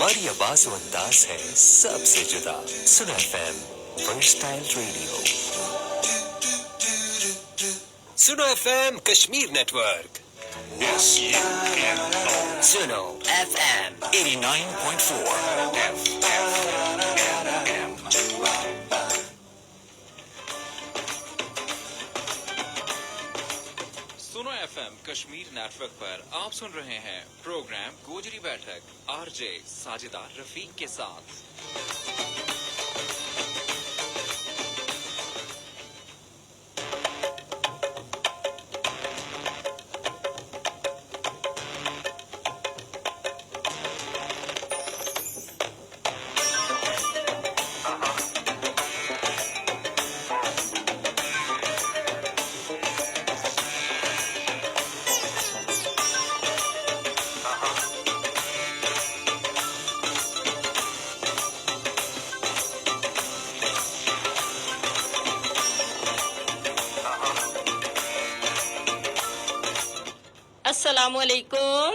हमारी आवाज और अंदाज है सबसे जुदा। सुनो FM वर्सटाइल रेडियो। सुनो FM Kashmir network. Yes, you can call. सुनो FM 89.4 FM। सुनो एफएम कश्मीर नेटवर्क पर आप सुन रहे हैं प्रोग्राम गोजरी बैठक आरजे साजिदा रफीक के साथ। अस्सलामुअलैकुम।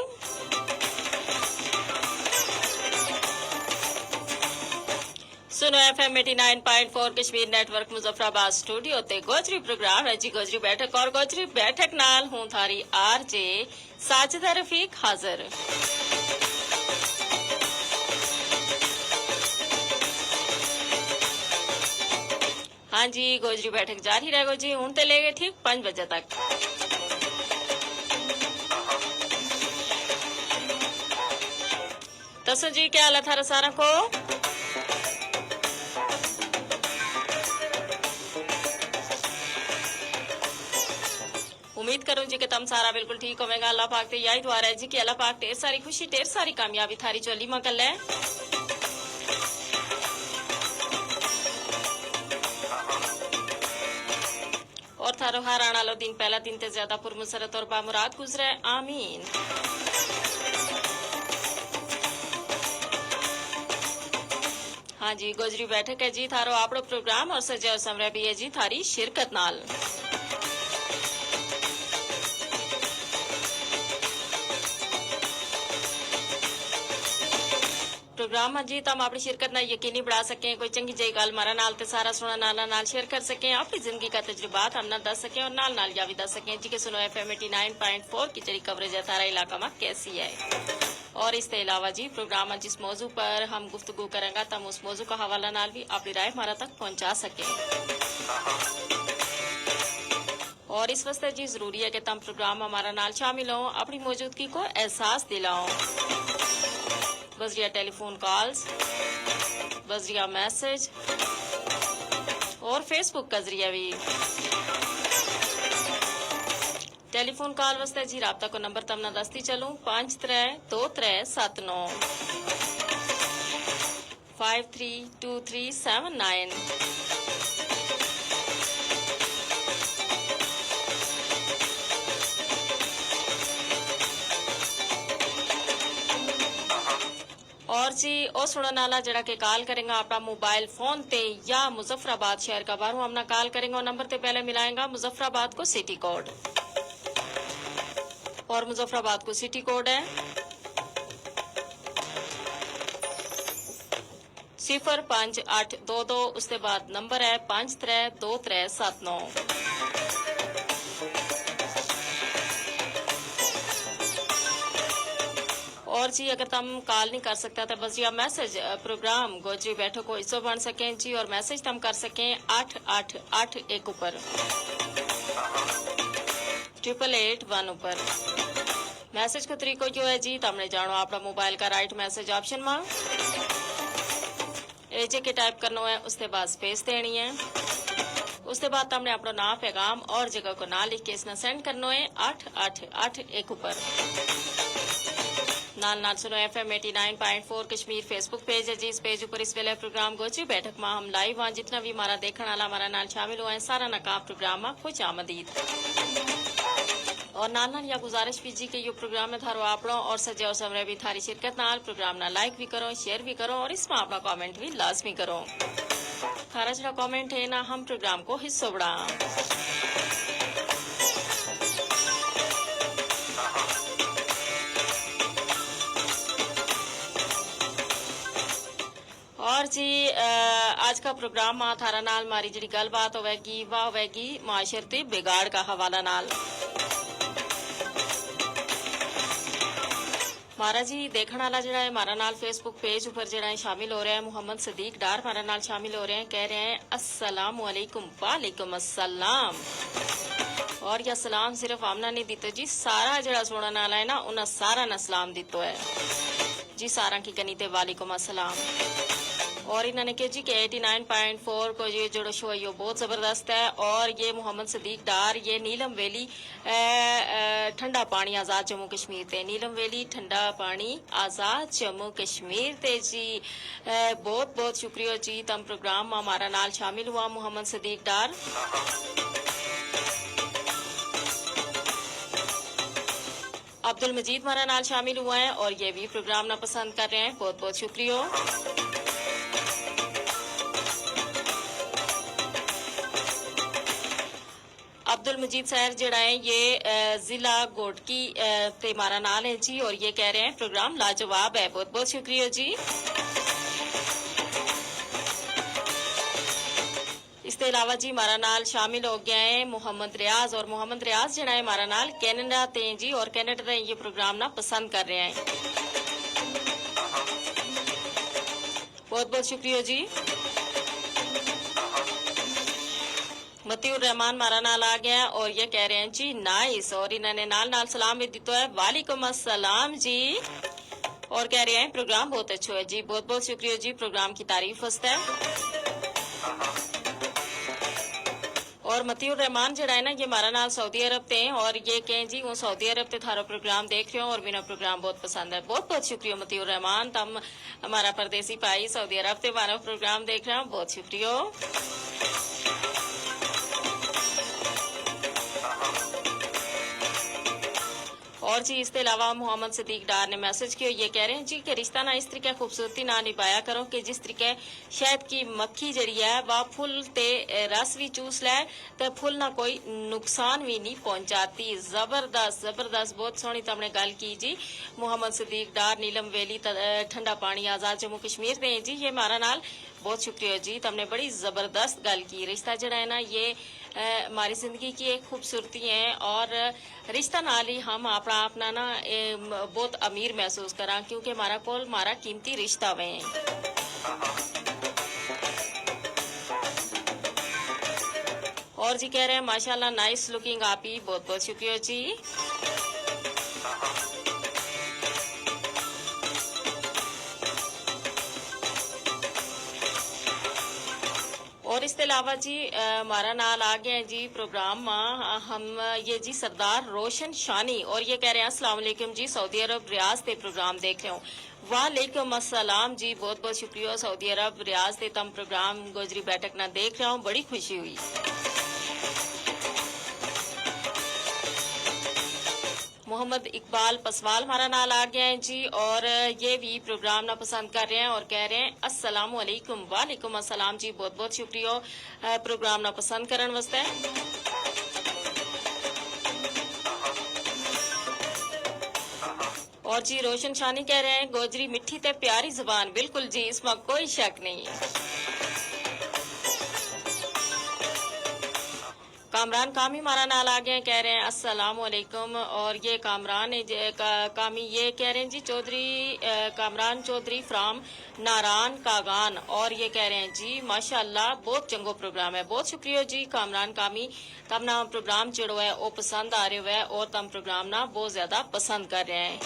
सुनो FM 89.4 Kashmir network Muzaffarabad studio ते गोजरी प्रोग्राम है जी गोजरी बैठक और गोजरी बैठक नाल हूं थारी आरजे साजिदा रफीक हाजिर। हाँ जी गोजरी बैठक जारी रहेगो जी हूं ते लेगे ठीक 5 बजे तक। दसो जी क्या हाल है थारा सारा को? उम्मीद करूं जी कि तुम सारा बिल्कुल ठीक होवेगा। अल्लाह पाक ते यही दुआ है जी कि अल्लाह पाक ढेर सारी खुशी ढेर सारी कामयाबी थारी चोली में कर ले। और थारो हर आने वाला दिन पहला दिन ते ज्यादा पुरमसरत और बामुराद गुजरे, आमीन। हाँ जी गोजरी बैठक है जी थारो आपड़ो प्रोग्राम और सजे और समरे भी है जी थारी शिरकत नाल। प्रोग्राम जी तम अपनी शिरकत ना यकीनी बढ़ा सकें, कोई चंगी जई गल मारा नाल ते सारा सुना नाला नाल शेयर कर सकें, अपनी जिंदगी का तजुर्बात हमना दस सकें और नाल नाल या भी दस सकें जी के सुनो FM 89.4 की जरी कवरेज है थारा इलाका में कैसी है। और इसके अलावा जी प्रोग्राम जिस मौजू पर हम गुफ्तगू करेंगे तम उस मौजू का हवाला नाल भी अपनी राय हमारा तक पहुंचा सकें। और इस वास्ते जी जरूरी है कि तम प्रोग्राम हमारा नाल शामिल हो, अपनी मौजूदगी को एहसास दिलाओ। बजरिया टेलीफोन कॉल्स, बजरिया मैसेज और फेसबुक का जरिया भी। टेलीफोन कॉल वास्ते जी राब्ता को नंबर तमना दस्ती चलूं 532379 532379। और जी ओ सुनने वाला जड़ा के कॉल करेंगा अपना मोबाइल फोन ते या मुजफ्फराबाद शहर का बाहर हमना कॉल करेंगे और नंबर ते पहले मिलाएंगा मुजफ्फराबाद को सिटी कोड। और मुजफ्फराबाद को सिटी कोड है 05822। उसके बाद नंबर है 532379। और जी अगर तुम कॉल नहीं कर सकता तो बस या मैसेज प्रोग्राम गोजरी बैठक को हिस्सों बन सकें जी और मैसेज तुम कर सकें 8881 ऊपर 8881 ऊपर। मैसेज का तरीको जो है जी तुमने जानो अपना मोबाइल का राइट मैसेज ऑप्शन में एजे के टाइप करना है, उसके बाद स्पेस देनी है, उसके बाद तुमने अपना नाम पैगाम और जगह को ना लिख के इसना सेंड करना है 8881 ऊपर। नाल नाल सुनो FM 89.4 कश्मीर फेसबुक पेज है जी। इस पेज ऊपर इस वेले प्रोग्राम गोजरी बैठक में हम लाइव हाँ जितना भी हमारा देखने वाला हमारा नाल शामिल हुआ है सारा नकाब प्रोग्राम में खुश आमदीद। और नाल नाल या गुजारिश भी जी के ये प्रोग्राम में थारो आपड़ो और सजे और समरे भी थारी शिरकत नाल प्रोग्राम ना लाइक भी करो, शेयर भी करो और इसमें अपना कमेंट भी लाजमी करो। थारा जरा कमेंट है ना हम प्रोग्राम को हिस्सों बढ़ा। और जी आज का प्रोग्राम मां थारा नाल मारी जी गलबात होगी वह होगी माशरती बिगाड़ का हवाला नाल। मारा जी देखने वाला जड़ा है मारा नाल फेसबुक पेज ऊपर जड़ा है शामिल हो रहे हैं मोहम्मद सदीक डार मारा नाल शामिल हो रहे हैं, कह रहे हैं अस्सलाम वालेकुम। वालेकुम अस्सलाम। और यह सलाम सिर्फ आमना नहीं दितो जी, सारा जड़ा सुनने वाला है ना उन्हें सारा न सलाम दितो है जी, सारा की कनी ते वालेकुम अस्सलाम। और इन्होंने कहा जी कि 89.4 को ये जो शो है ये बहुत ज़बरदस्त है। और ये मोहम्मद सदीक डार ये नीलम वैली ठंडा पानी आज़ाद जम्मू कश्मीर ते, नीलम वैली ठंडा पानी आज़ाद जम्मू कश्मीर ते जी बहुत बहुत शुक्रिया जी। तम प्रोग्राम में हमारा नाल शामिल हुआ मोहम्मद सदीक डार। अब्दुल मजीद हमारा नाल शामिल हुआ है और ये भी प्रोग्राम ना पसंद कर रहे हैं, बहुत बहुत शुक्रिया। अब्दुल मजीद सैर जड़ा है ये जिला गोटकी ते मारा नाल है जी और ये कह रहे हैं प्रोग्राम लाजवाब है, बहुत बहुत शुक्रिया जी। इसके अलावा जी मारा नाल शामिल हो गया है मोहम्मद रियाज और मोहम्मद रियाज जड़ा है मारा नाल कैनेडा ते जी और कैनेडा ते ये प्रोग्राम ना पसंद कर रहे हैं, बहुत बहुत शुक्रिया जी। मतीउर रहमान मारा नाल आ गया और ये कह रहे हैं जी नाइस और इन्होंने नाल नाल सलाम भी दितो है, वालेकुम अस्सलाम जी। और कह रहे हैं प्रोग्राम बहुत अच्छा है जी, बहुत बहुत शुक्रिया जी, प्रोग्राम की तारीफ हस्ता है। और मतीउर रहमान जड़ा है ना ये मारा नाल सऊदी अरब ते और ये कहें जी वो सऊदी अरब ते थारा प्रोग्राम देख रहे हो और मेरा प्रोग्राम बहुत पसंद है, बहुत बहुत शुक्रिया मतीउर रहमान। तम हमारा परदेसी भाई सऊदी अरब ते हमारा प्रोग्राम देख रहे हो, बहुत शुक्रिया। और जी इसके अलावा मोहम्मद सदीक डार ने मैसेज किया, ये कह रहे हैं जी कि रिश्ता ना इस तरीके खूबसूरती ना निभाया करो कि जिस तरीके शहद की मक्खी जड़ी है वह फुल ते रस भी चूस ले तो फुल ना कोई नुकसान भी नहीं पहुंचाती। जबरदस्त जबरदस्त, बहुत सोहनी तुमने गल की जी। मोहम्मद सदीक डार नीलम वैली ठंडा पानी आजाद जम्मू कश्मीर से जी, ये हमारा नाल बहुत शुक्रिया जी, तुमने बड़ी जबरदस्त गल की। रिश्ता जड़ा है ना ये हमारी जिंदगी की एक खूबसूरती है और रिश्ता नाल ही हम अपना अपना ना बहुत अमीर महसूस करा क्योंकि हमारा कोल हमारा कीमती रिश्ता वे हैं। और जी कह रहे हैं माशाल्लाह नाइस लुकिंग आप ही, बहुत बहुत शुक्रिया जी। और इसके अलावा जी हमारा नाल आ गया है जी प्रोग्राम में हम ये जी सरदार रोशन शानी और ये कह रहे हैं अस्सलाम वालेकुम जी, सऊदी अरब रियाज ते प्रोग्राम देख रहे हो। वालेकुम अस्सलाम जी, बहुत बहुत शुक्रिया। सऊदी अरब रियाज ते तम प्रोग्राम गोजरी बैठक ना देख रहा हूँ, बड़ी खुशी हुई। मोहम्मद इकबाल पसवाल हमारा नाल आ गया है जी और ये भी प्रोग्राम ना पसंद कर रहे हैं और कह रहे हैं अस्सलाम वालेकुम। वालेकुम अस्सलाम जी, बहुत बहुत शुक्रिया प्रोग्राम ना पसंद करने वास्ते। और जी रोशन शानी कह रहे हैं गोजरी मिठी ते प्यारी जुबान, बिल्कुल जी, इसमें कोई शक नहीं है। कामरान कामी हमारा नाल आ गए, कह रहे हैं अस्सलाम वालेकुम और ये कामरान कामी ये कह रहे हैं जी चौधरी कामरान चौधरी फ्राम नारान कागान और ये कह रहे हैं जी माशाअल्लाह बहुत चंगो प्रोग्राम है, बहुत शुक्रिया जी कामरान कामी। तम ना प्रोग्राम जड़ो है वो पसंद आ रहे हो है और तम प्रोग्राम ना बहुत ज्यादा पसंद कर रहे हैं।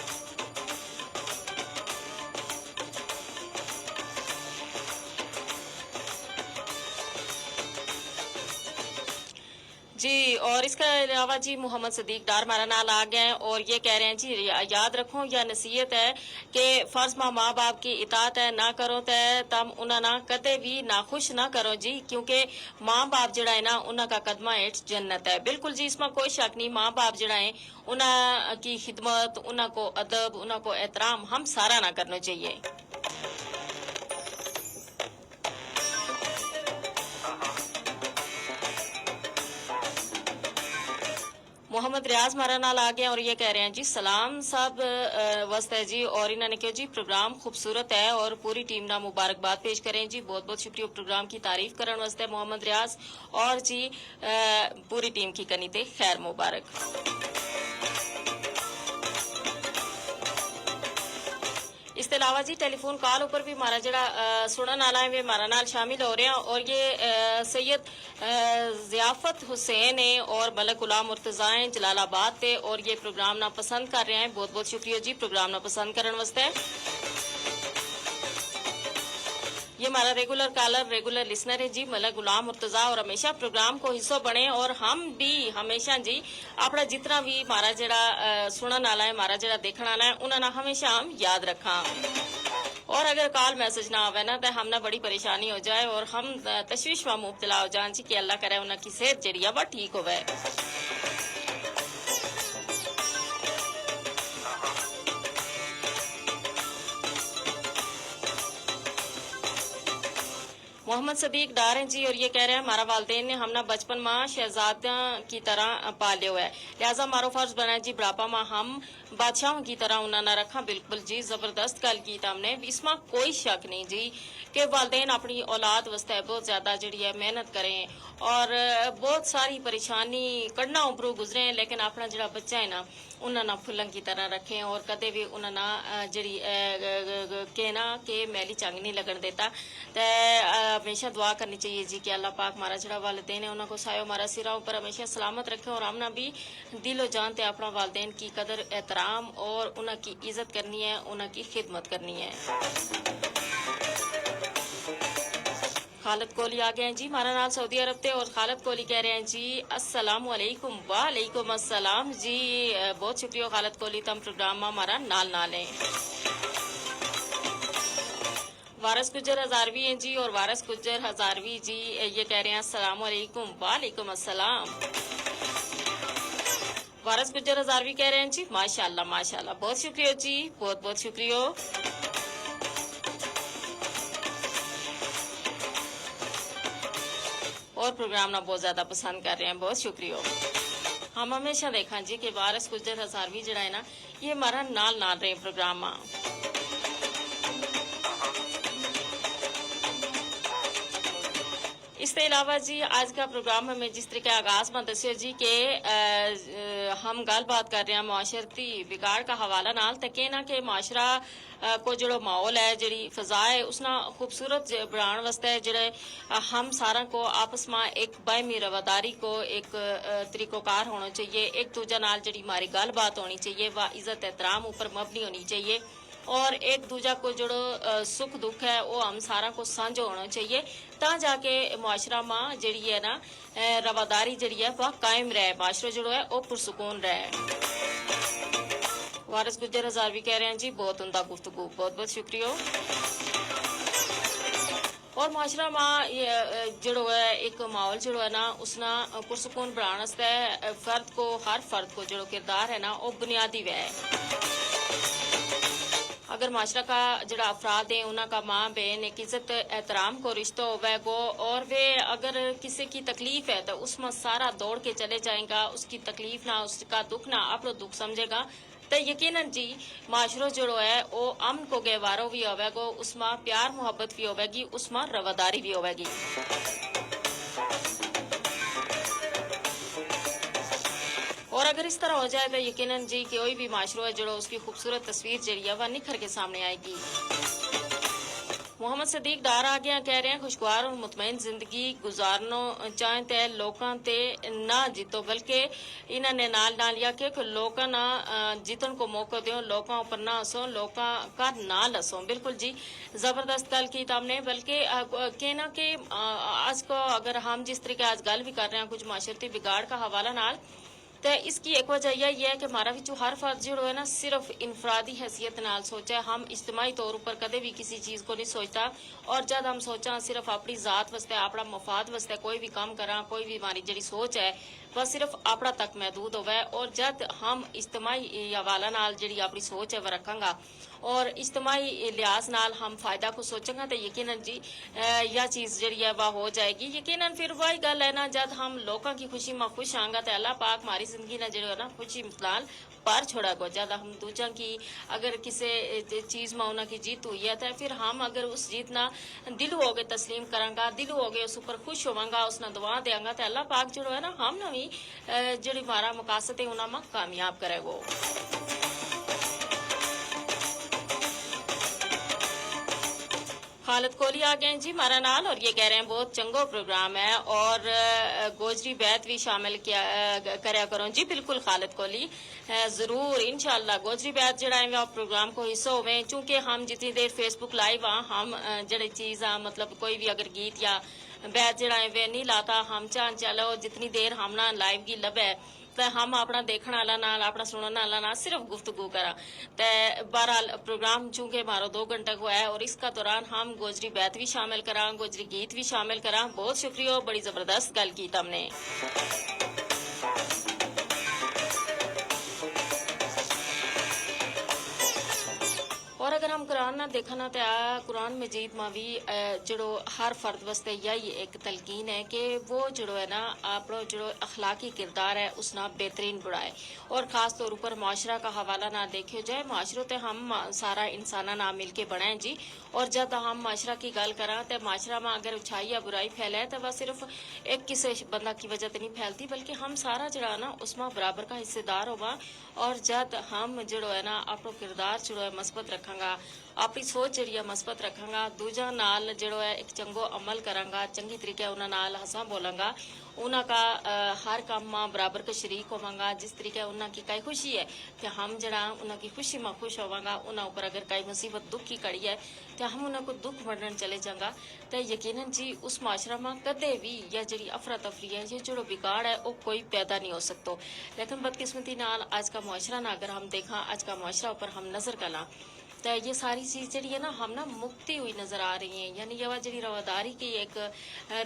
जी और इसके अलावा जी मोहम्मद सदीक डार हमारा नाल आ गए हैं और ये कह रहे हैं जी याद रखो या नसीहत है कि फर्ज माँ बाप की इतात है ना करो तो तम उन्हें ना कदे भी नाखुश ना करो जी, क्योंकि माँ बाप जड़ा है ना उन्हें का कदमा हेठ जन्नत है, बिल्कुल जी, इसमें कोई शक नहीं। माँ बाप जड़ा है उन्हें की खिदमत, उन्हें को अदब, उन्हें को एहतराम हम सारा ना करना चाहिए। मोहम्मद रियाज हमारा नाल आ गया और ये कह रहे हैं जी सलाम साहब वस्त है जी और इन्होंने कहा जी प्रोग्राम खूबसूरत है और पूरी टीम ना मुबारकबाद पेश करें जी बहुत बहुत शुक्रिया प्रोग्राम की तारीफ करने वास्ते मोहम्मद रियाज और जी पूरी टीम की कनी ते खैर मुबारक। इस के अलावा जी टेलीफोन कॉल ऊपर भी हमारा जरा सुनने वाला है वे हमारा नाल शामिल हो रहे हैं और ये सैयद ज़ियाफत हुसैन है और मलक गुलाम मुर्तज़ा हैं जलालाबाद से और ये प्रोग्राम ना पसंद कर रहे हैं बहुत बहुत शुक्रिया जी प्रोग्राम ना पसंद करने वास्ते। ये हमारा रेगुलर कॉलर रेगुलर लिसनर है जी मलक गुलाम मुर्तजा और हमेशा प्रोग्राम को हिस्सों बने और हम भी हमेशा जी अपना जितना भी हमारा जरा सुनने वाला है हमारा जरा देखने वाला है उन्होंने हमेशा हम याद रखा और अगर कॉल मैसेज ना आवे ना तो हमने बड़ी परेशानी हो जाए और हम तशवीश में मुब्तला हो जाए जी कि अल्लाह करे उनकी सेहत जी है वह ठीक होवे। मोहम्मद सदीक डार हैं जी और ये कह रहे हैं हमारा वालदेन ने हमना बचपन में शहजादा की तरह पाले हुआ है लिहाजा हमारा फर्ज बना है जी बुढ़ापा में हम बादशाहों की तरह उन्होंने रखा बिल्कुल जी जबरदस्त गल की हमने इसमें कोई शक नहीं जी कि वालदेन अपनी औलाद वास्ते बहुत ज्यादा जी है मेहनत करें और बहुत सारी परेशानी कड़ना उपरू गुजरे लेकिन अपना जरा बच्चा है ना उन्होंने फुलन की तरह रखें और कदे भी उन्होंने जी कहना कि मैली चंग नहीं लगन देता तो हमेशा दुआ करनी चाहिए जी कि अल्लाह पाक हमारा जरा वालदेन है उनको सायो हमारा सिरा ऊपर हमेशा सलामत रखे और हमना भी दिलो जान ते अपना वालदेन की कदर एहतराम और उनकी इज्जत करनी है उनकी खिदमत करनी है। खालिद कोहली आ गए हैं जी हमारा नाम सऊदी अरब थे और खालिद कोहली कह रहे हैं जी अस्सलाम वालेकुम वालेकुम अस्सलाम जी बहुत शुक्रिया खालिद कोहली तम प्रोग्राम में हमारा नाल है। वारिस गुज्जर हजारवी हैं जी और वारिस गुज्जर हजारवी जी ये कह रहे हैं अस्सलाम वालेकुम वालेकुम अस्सलाम। वारिस गुज्जर हजारवी कह रहे हैं जी माशाल्लाह माशाल्लाह बहुत शुक्रिया जी बहुत बहुत शुक्रिया। और प्रोग्राम ना बहुत ज्यादा पसंद कर रहे हैं बहुत शुक्रिया। हम हमेशा देखा जी कि वारिस गुज्जर हजारवी जड़ा है ना ये हमारा नाल रहे प्रोग्राम में। इसके अलावा जी आज का प्रोग्राम हमें जिस तरीके आगाज में दस्यो जी के हम गल बात कर रहे हैं मुआशरती बिगाड़ का हवाला नाल तक ना कि मुआशरा को जो माहौल है जी फजा है उसना खूबसूरत बनाने वास्ते जड़े हम सारा को आपस में एक बायमी रवादारी को एक तरीकोकार होना चाहिए एक दूजा नाल जी हमारी गल बात होनी चाहिए वह इज्जत एहतराम ऊपर मबनी होनी चाहिए और एक दूजा को जो सुख दुख है वो हम सारा को साझो होना चाहिए ता जाके मुआशरा में जी है ना रवादारी जी है वह कायम रहे मुआशरा जो है वो पुरसकून रहे। वारिस गुज्जर हजारवी कह रहे हैं जी बहुत उमदा गुफ्तगू बहुत बहुत शुक्रिया। और मुआशरा में जो है एक माहौल जो है ना उसना पुरसकून बनाने फर्द को हर फर्द को जो किरदार है ना वो बुनियादी वह है। अगर माशरा का जड़ा अफराद है उनका माँ बहन एक इज्जत एहतराम को रिश्ता होगा और वे अगर किसी की तकलीफ है तो उसमें सारा दौड़ के चले जाएगा उसकी तकलीफ ना उसका दुख ना आप लोग दुख समझेगा तो यकीनन जी माशरो जो है वो अमन को गहवारो भी होगा उसमें प्यार मोहब्बत भी होगी उसमें रवादारी भी होगी। और अगर इस तरह हो जाए तो यकीनन जी कोई भी माशरो है जो उसकी खूबसूरत तस्वीर जी है वह निखर के सामने आएगी। मोहम्मद सदीक डार आ गया कह रहे हैं खुशगवार और मुतमईन जिंदगी गुजारनो चाहें ते लोकां ते ना जीतो बल्कि इन्होंने नाल या कि लोकां ना जीतन को मौका दो लोकां ऊपर ना हसो लोकां का ना लसो बिल्कुल जी जबरदस्त गल की हमने बल्कि कहना कि आज को अगर हम जिस तरीके आज गल भी कर रहे हैं कुछ माशरती बिगाड़ का हवाला नाल तो इसकी एक वजह यही है कि हमारा भी जो हर फर्ज जो है ना सिर्फ इनफरादी हैसियत नाल सोचा हम इज्तिमाई तौर पर कदे भी किसी चीज को नहीं सोचता और जब हम सोचा सिर्फ अपनी जात वास्ते अपना मफाद वास्ते कोई भी काम करा कोई भी हमारी जी सोच है ਵਾ ਸਿਰਫ ਆਪਣਾ ਤੱਕ ਮਹਦੂਦ ਹੋਵੇ ਔਰ ਜਦ ਹਮ ਇਜਤਮਾਈ ਹਵਾਲਾ ਨਾਲ ਜਿਹੜੀ ਆਪਣੀ ਸੋਚ ਹੈ ਉਹ ਰੱਖਾਂਗਾ और इज्तमाही लिहाज नाल हम फायदा को सोचेंगे तो यकीनन जी यह चीज़ जी है वह हो जाएगी। यकीनन फिर वही गल है ना, जब हम लोगों की खुशी में खुश आएंगे तो अल्लाह पाक हमारी जिंदगी ना जो है ना खुशी नाल पार छोड़ा गो। जब हम दूजा की अगर किसी चीज़ में उन्होंने की जीत हुई है तो फिर हम अगर उस जीत ना दिल हो गए तस्लीम करांगा, दिल हो गए उस ऊपर खुश होवांगा, उसने दुआ देंगा तो अल्लाह पाक जो है ना हम ना भी जी हमारा मुकासद है उन्होंने कामयाब करेगो। खालिद कोहली आ गए जी हमारा नाल और ये कह रहे हैं बहुत चंगो प्रोग्राम है और गोजरी बैत भी शामिल किया करया करो जी। बिल्कुल खालिद कोहली जरूर इंशाल्लाह गोजरी बैत जड़ा है प्रोग्राम को हिस्सा होवे, चूंकि हम जितनी देर फेसबुक लाइव हम जड़ी चीज मतलब कोई भी अगर गीत या बैत जड़ा है वे नहीं लाता, हम चाह चलो जितनी देर हम ना लाइव की लबे तो हम अपना देखने वाला नाल अपना सुनने वाला नाल सिर्फ गुफ्तगू करा। तो बहरहाल प्रोग्राम चूंकि हमारा 2 घंटे को है और इसका दौरान हम गोजरी बैत भी शामिल करा, गोजरी गीत भी शामिल करा। बहुत शुक्रिया, बड़ी जबरदस्त गल की तुमने। और अगर हम कुरान ना देखा ना तो कुरान मजीद में भी जड़ो हर फर्द वास्ते यही एक तलकीन है कि वो जड़ो है ना अपना जड़ो अखलाकी किरदार है उसना बेहतरीन बढ़ाए और ख़ास तौर पर माशरा का हवाला ना देखियो जाए। माशरों ते हम सारा इंसाना ना मिल के बनाए जी, और जब हम माशरा की गल करा तो माशरा में अगर अच्छाई या बुराई फैलाए तो वह सिर्फ एक किसी बंदा की वजह से नहीं फैलती, बल्कि हम सारा जड़ा ना उसमें बराबर का हिस्सेदार होगा। और जब हम जड़ो है ना अपना किरदार जड़ो है मस्बत रखांगा, अपनी सोच जी मस्बत रखांगा, दूजा नाल जड़ो है एक चंगो अमल करांगा, चंगी तरीके उन्हां नाल हंसा बोलांगा, उन्हां का हर काम में बराबर का शरीक होवांगा। जिस तरीके उन्हां की कई खुशी है कि हम जड़ा उन्हां की खुशी में खुश होवांगा, उन्हां ऊपर अगर कई मुसीबत दुख की कड़ी है तो हम उन्हां को दुख वंडन चले जांगा तो यकीनन जी उस माशरा में कदे भी या जी अफरा तफरी है ये जो बिगाड़ है वो कोई पैदा नहीं हो सकता। लेकिन बदकिस्मती नाल आज का माशरा ना अगर हम देखा, आज का माशरा ऊपर हम नजर कला तो ये सारी चीज़ जी है ना हम ना मुक्ति हुई नज़र आ रही हैं। यानी यह जी रवादारी की एक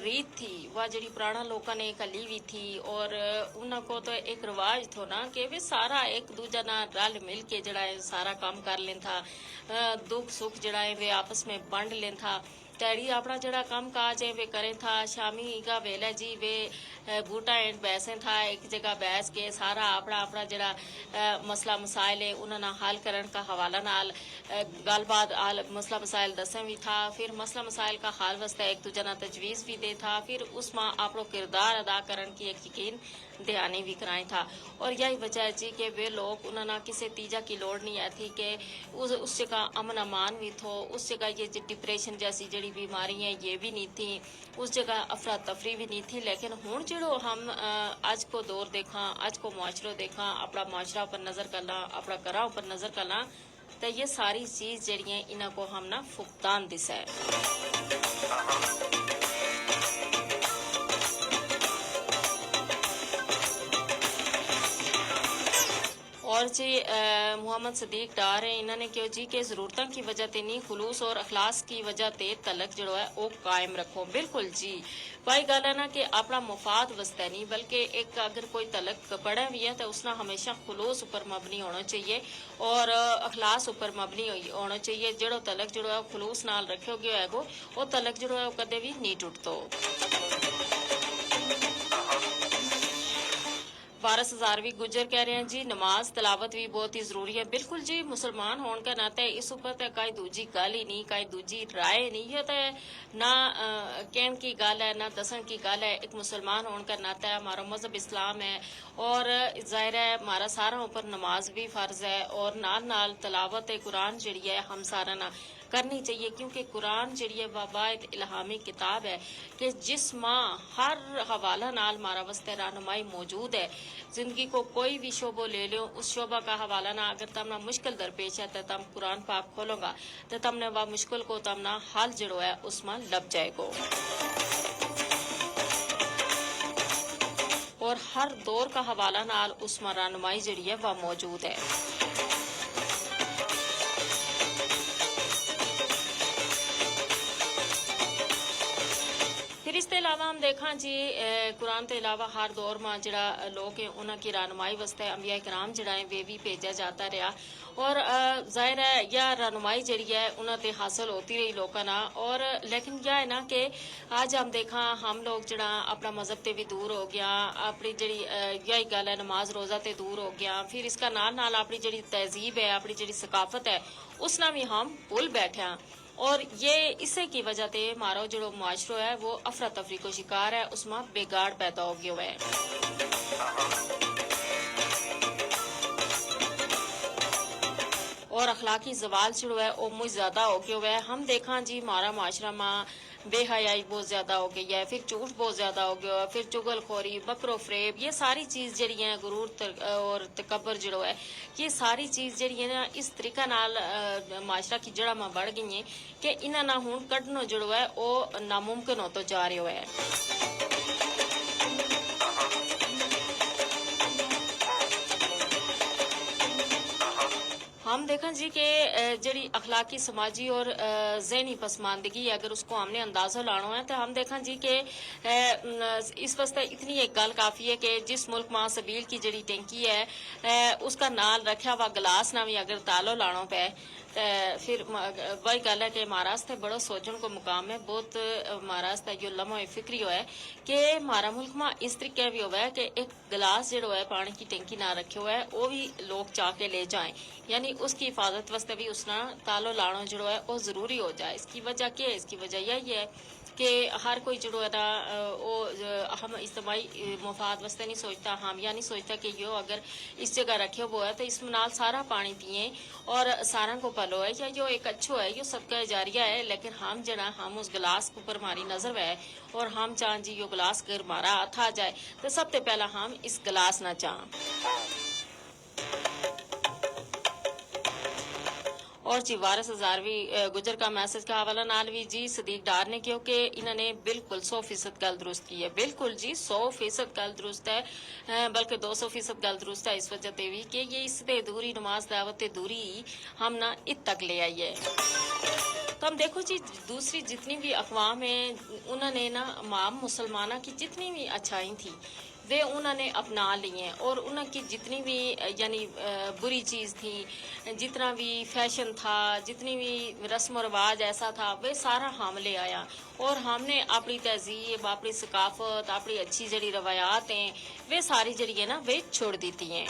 रीत थी, वह जी पुराना लोगों ने एक ली हुई थी और उनको तो एक रिवाज थो ना कि वे सारा एक दूजा ना रल मिल के जड़ा है सारा काम कर लें था, दुख सुख जड़ा है वे आपस में बंड लें था। डैडी अपना जड़ा काम काज है वे करें था, शामी का वेला जी वे बूटा एंड बैसें था एक जगह बैस के सारा अपना अपना जड़ा मसला मसाइल है उन्होंने हल करने का हवाला नाल गलबात मसला मसाइल दसें भी था, फिर मसला मसाइल का हाल वास्ते एक दूजा ना तजवीज़ भी दे था, फिर उसमें अपना किरदार अदा करने की एक यकीन दहानी भी कराई था। और यही वजह है जी कि वे लोग उन्होंने किसी तीजा की लोड़ नहीं आई थी कि उस जगह अमन अमान भी थो, उस जगह ये डिप्रेशन जैसी जड़ी बीमारी है ये भी नहीं थी, उस जगह अफरा तफरी भी नहीं थी। लेकिन हुण जो हम आज को दौर देखा, आज को मुआशरो देखा, अपना मुआशरा पर नज़र करना, अपना करा पर नज़र करना तो ये सारी चीज़ जड़ियाँ इन्हों को हम ना फुकदान दिस है। और जी मोहम्मद सदीक डार है इन्होंने क्यों जी कि ज़रूरतों की वजह से नहीं खुलूस और अखलास की वजह से तलक जो है वो कायम रखो। बिल्कुल जी वही गल है ना कि अपना मुफाद वास्ते नहीं बल्कि एक अगर कोई तलक पड़ा भी है तो उसना हमेशा खुलूस ऊपर मबनी होना चाहिए और अखलास ऊपर मबनी होना चाहिए। जो तलक जो है खुलूस नाल रखोगे है वो तलक जो है कदे भी नहीं टुटतो। वारस हजारवी गुजर कह रहे हैं जी नमाज तलावत भी बहुत ही जरूरी है। बिल्कुल जी मुसलमान होने का नाते इस ऊपर तो कई दूजी गल ही नहीं, कई दूजी राय नहीं है तो ना कहन की गल है ना दसन की गल है। एक मुसलमान होने का नाता है, हमारा मजहब इस्लाम है और ज़ाहिर है हमारा सारा ऊपर नमाज भी फ़र्ज है और नाल नाल तलावत कुरान जड़ी है हम सारा ना करनी चाहिए, क्योंकि कुरान जड़ी है वाबायत इल्हामी किताब है कि जिस माँ हर हवाला नाल हमारा वास्ते रहनुमाई मौजूद है। जिंदगी को कोई भी शोबो ले लो, उस शोबा का हवाला ना अगर तमना मुश्किल दरपेश है तो तम कुरान पाक खोलोगा तो तमने वह मुश्किल को तमना हाल जड़ो है उसमें लब जाएगो। और हर दौर का हवाला नाल उसमें रहनुमाई जड़ी है वह मौजूद है। फिर इसके इलावा हम देखा जी कुरान तो इलावा हर दौर में जड़ा लोग है उन्होंने रहनुमाई वास्ते अंबिया कराम जड़ा है वे भी भेजा जाता रहा और जाहिर है यह रहनुमाई जड़ी है उन्होंने हासिल होती रही लोगों ना और लेकिन यह है ना कि आज हम देखा हम लोग जड़ा अपना मजहब ते भी दूर हो गया अपनी जड़ी यही गल है नमाज रोज़ा ते दूर हो गया फिर इसका नाल नाल अपनी जड़ी तहजीब है अपनी जड़ी सकाफत है उसना भी हम भूल बैठे और ये इसे की वजह से हमारा जो मुआशरो है वो अफरा तफरी को शिकार है उसमें बिगाड़ पैदा हो गया है। और अखलाकी जवाल जो है वो मुझ ज्यादा हो गया है। हम देखा जी हमारा माशरा में बेहयाई बहुत ज्यादा हो गई है, फिर झूठ बहुत ज्यादा हो गया है, फिर चुगलखोरी बकरो फरेब ये सारी चीज जड़ी है गुरूर और तकबर जो है ये सारी चीज जड़ी है ना इस तरीका नाल माशरा की जड़ा में बढ़ गई है कि इन्हां ना हुण कढनो जो है वो नामुमकिन हो तो जा रहा है। हम देखा जी कि जड़ी अखलाकी समाजी और ज़हनी पसमानदगी अगर उसको हमने अंदाज़ा लाना है तो हम देखा जी कि इस वास्ते इतनी एक गल काफ़ी है कि जिस मुल्क में सबील की जड़ी टैंकी है उसका नाल रखा हुआ गिलास ना भी अगर तालो लाना पे फिर वही गल है कि महाराष्ट्र बड़ो सोचने को मुकाम है बहुत महाराष्ट्र जो लम्हा फिक्री हो है कि हमारा मुल्क में इस तरीके भी हुआ है कि एक गिलास जो है पानी की टंकी ना रखे हुआ है वो भी लोग चाह के ले जाएं यानी उसकी हिफाजत वास्ते भी उसना तालो लाना जो है वो जरूरी हो जाए। इसकी वजह क्या है? इसकी वजह यही है कि हर कोई जो है ना वो हम इज्तिमाई मुफाद वास्ते नहीं सोचता हम या नहीं सोचता कि यो अगर इस जगह रखे हुआ है तो इसमें नाल सारा पानी पिए और सारा को पलो है या यो एक अच्छो है यो सदका जारिया है लेकिन हम जरा हम उस गिलास के ऊपर हमारी नजर है और हम चाह जी यो गिलास अगर हमारा हाथ आ जाए तो सबसे पहला हम इस गिलास ना चाह। और जी वारिस हजारवी गुजर का मैसेज का हवाला नाल भी जी सदीक डार ने क्योंकि इन्होंने बिल्कुल 100% गल दुरुस्त की है। बिल्कुल जी 100% गल दुरुस्त है बल्कि 200% गल दुरुस्त है इस वजह से भी कि ये इससे दूरी नमाज दावत दूरी हम ना इत तक ले आई है। तो हम देखो जी दूसरी जितनी भी अकवाम है उन्होंने ना माम मुसलमाना की जितनी भी अच्छाई थी वे उन्होंने अपना ली हैं और उनकी जितनी भी यानी बुरी चीज़ थी जितना भी फैशन था जितनी भी रस्म रिवाज ऐसा था वे सारा हम ले आया और हमने अपनी तहजीब अपनी सकाफत अपनी अच्छी जड़ी रवायात हैं वे सारी जड़ी है ना वे छोड़ देती हैं।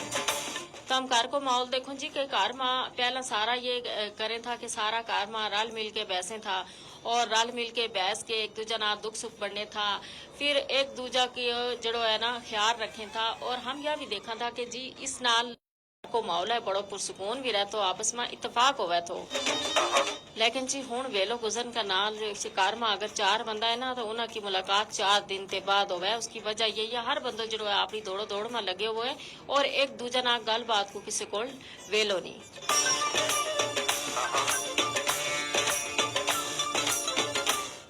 तो हम घर को माहौल देखो जी कि घर में पहला सारा ये करें था कि सारा घर में रल मिल के बैसे था और रल मिल के बैस के एक दूजा ना दुख सुख बढ़ने था फिर एक दूजा की जड़ो है ना ख्याल रखें था और हम यह भी देखा था कि जी इस नाल को माहौल है बड़ो पुरसकून भी रहे तो आपस में इतफाक होवे तो लेकिन जी हुण वेलो गुजरन का नाल शिकार में अगर 4 बंदा है ना तो उन्हों की मुलाकात 4 दिन के बाद होवे उसकी वजह यही है हर बंदो जो है अपनी दौड़ो दौड़ में लगे हुए है और एक दूजा ना गल बात को किसी को वेलो नहीं।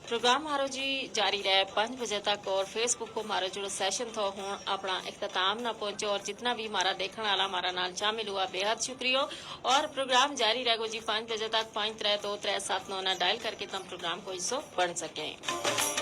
प्रोग्राम मारो जी जारी रहे 5 बजे तक और फेसबुक को मारो जो सेशन था हूँ अपना इख्तिताम ना पहुंचो और जितना भी हमारा देखने वाला हमारा नाल शामिल हुआ बेहद शुक्रिया और प्रोग्राम जारी रहेगा जी 5 बजे तक 5323799 डायल करके तुम प्रोग्राम को हिस्सों बन सकें।